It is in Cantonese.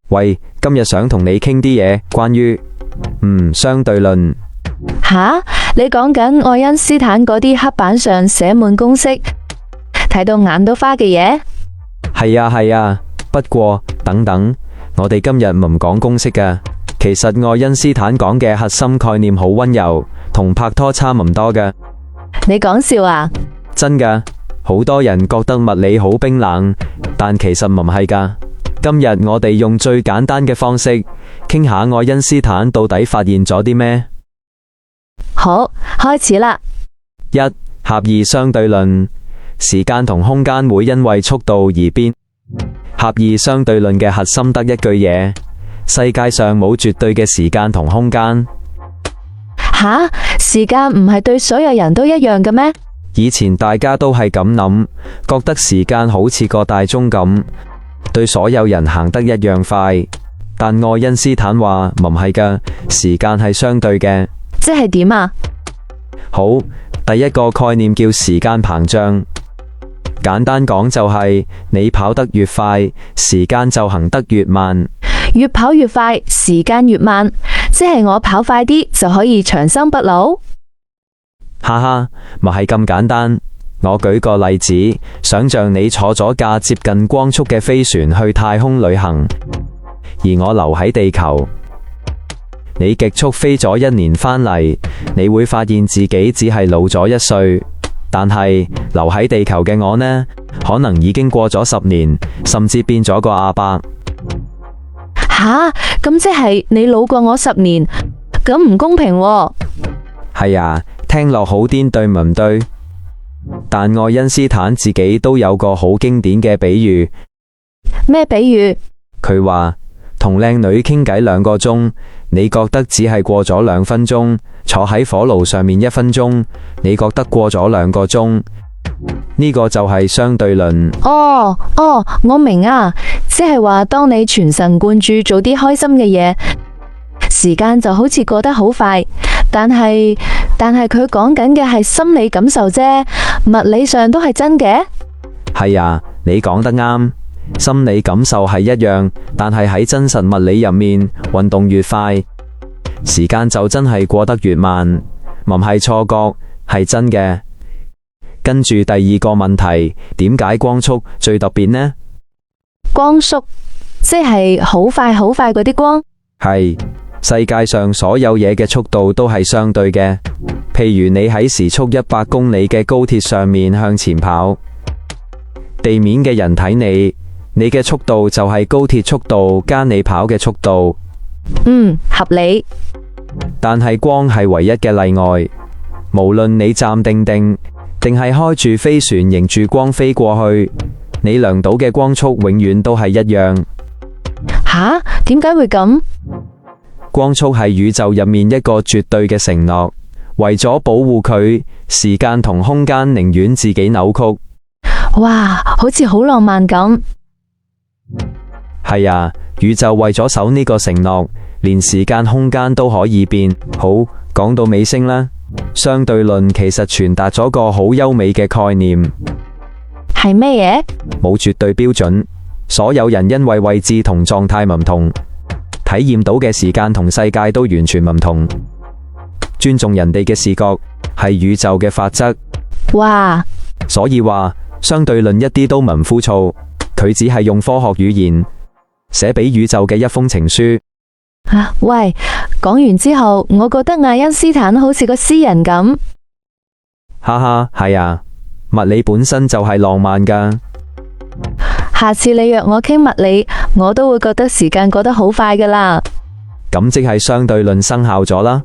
喂，今日想同你傾啲嘢，關於相對論。吓？你講緊愛因斯坦嗰啲黑板上寫滿公式，睇到眼都花嘅嘢？係啊，不過等等，我哋今日唔講公式㗎。其實愛因斯坦講嘅核心概念好溫柔，同拍拖差唔多㗎。你講笑啊？真㗎，好多人覺得物理好冰冷，但其實唔係㗎。今日我哋用最簡單嘅方式，傾下愛因斯坦到底發現咗啲咩？好，開始啦。一、狹義相對論，時間同空間會因為速度而變。狹義相對論嘅核心得一句嘢：世界上冇絕對嘅時間同空間。吓？時間唔係對所有人都一樣嘅咩？以前大家都係咁諗，覺得時間好似個大鐘咁，對所有人行得一樣快。但愛因斯坦話唔係㗎，時間係相對嘅。即係點啊？好，第一個概念叫時間膨脹。簡單講就係你跑得越快，時間就行得越慢。越跑越快，時間越慢，即係我跑快啲就可以長生不老？哈哈，咪係咁簡單。我舉個例子，想象你坐咗架接近光速嘅飛船去太空旅行，而我留喺地球。你極速飛咗1年返嚟，你會發現自己只係老咗1歲。但係留喺地球嘅我呢，可能已經過咗10年，甚至變咗個阿伯。吓？咁即係你老過我10年，咁唔公平喎。係啊，聽落好癲，對唔對？但愛因斯坦自己都有個好經典嘅比喻。咩比喻？佢話同靚女傾偈2個鐘，你覺得只係過咗2分鐘；坐喺火爐上面1分鐘，你覺得過咗2個鐘。呢個就係相對論。哦，我明啊，即係話當你全神貫注做啲開心嘅嘢，時間就好似過得好快。但係佢講緊嘅係心理感受啫，物理上都係真嘅。係啊，你講得啱，心理感受係一樣，但係喺真實物理入面，運動越快，時間就真係過得越慢，唔係錯覺，係真嘅。跟住第二個問題，點解光速最特別呢？光速即係好快好快嗰啲光？係，世界上所有嘢嘅速度都係相對嘅。譬如你喺時速100公里嘅高鐵上面向前跑，地面嘅人睇你嘅速度就係高鐵速度加你跑嘅速度。合理。但係光係唯一嘅例外，無論你站定定係開住飛船迎住光飛過去，你量到嘅光速永遠都係一樣。吓？點解會咁？光速係宇宙入面一個絕對嘅承諾，為咗保護佢，時間同空間寧願自己扭曲。哇，好似好浪漫咁。係啊，宇宙為咗守呢個承諾，連時間空間都可以變。好，講到尾聲啦。相對論其實傳達咗個好優美嘅概念。係咩嘢？冇絕對標準，所有人因為位置同狀態唔同，體驗到嘅時間同世界都完全唔同。尊重人哋嘅視覺係宇宙嘅法則。哇！所以話相對論一啲都唔枯燥，佢只係用科學語言寫俾宇宙嘅一封情書。喂，講完之後，我覺得愛因斯坦好似個詩人咁。哈哈，係啊，物理本身就係浪漫㗎。下次你約我傾物理，我都會覺得時間過得好快㗎喇。咁即係相對論生效咗啦。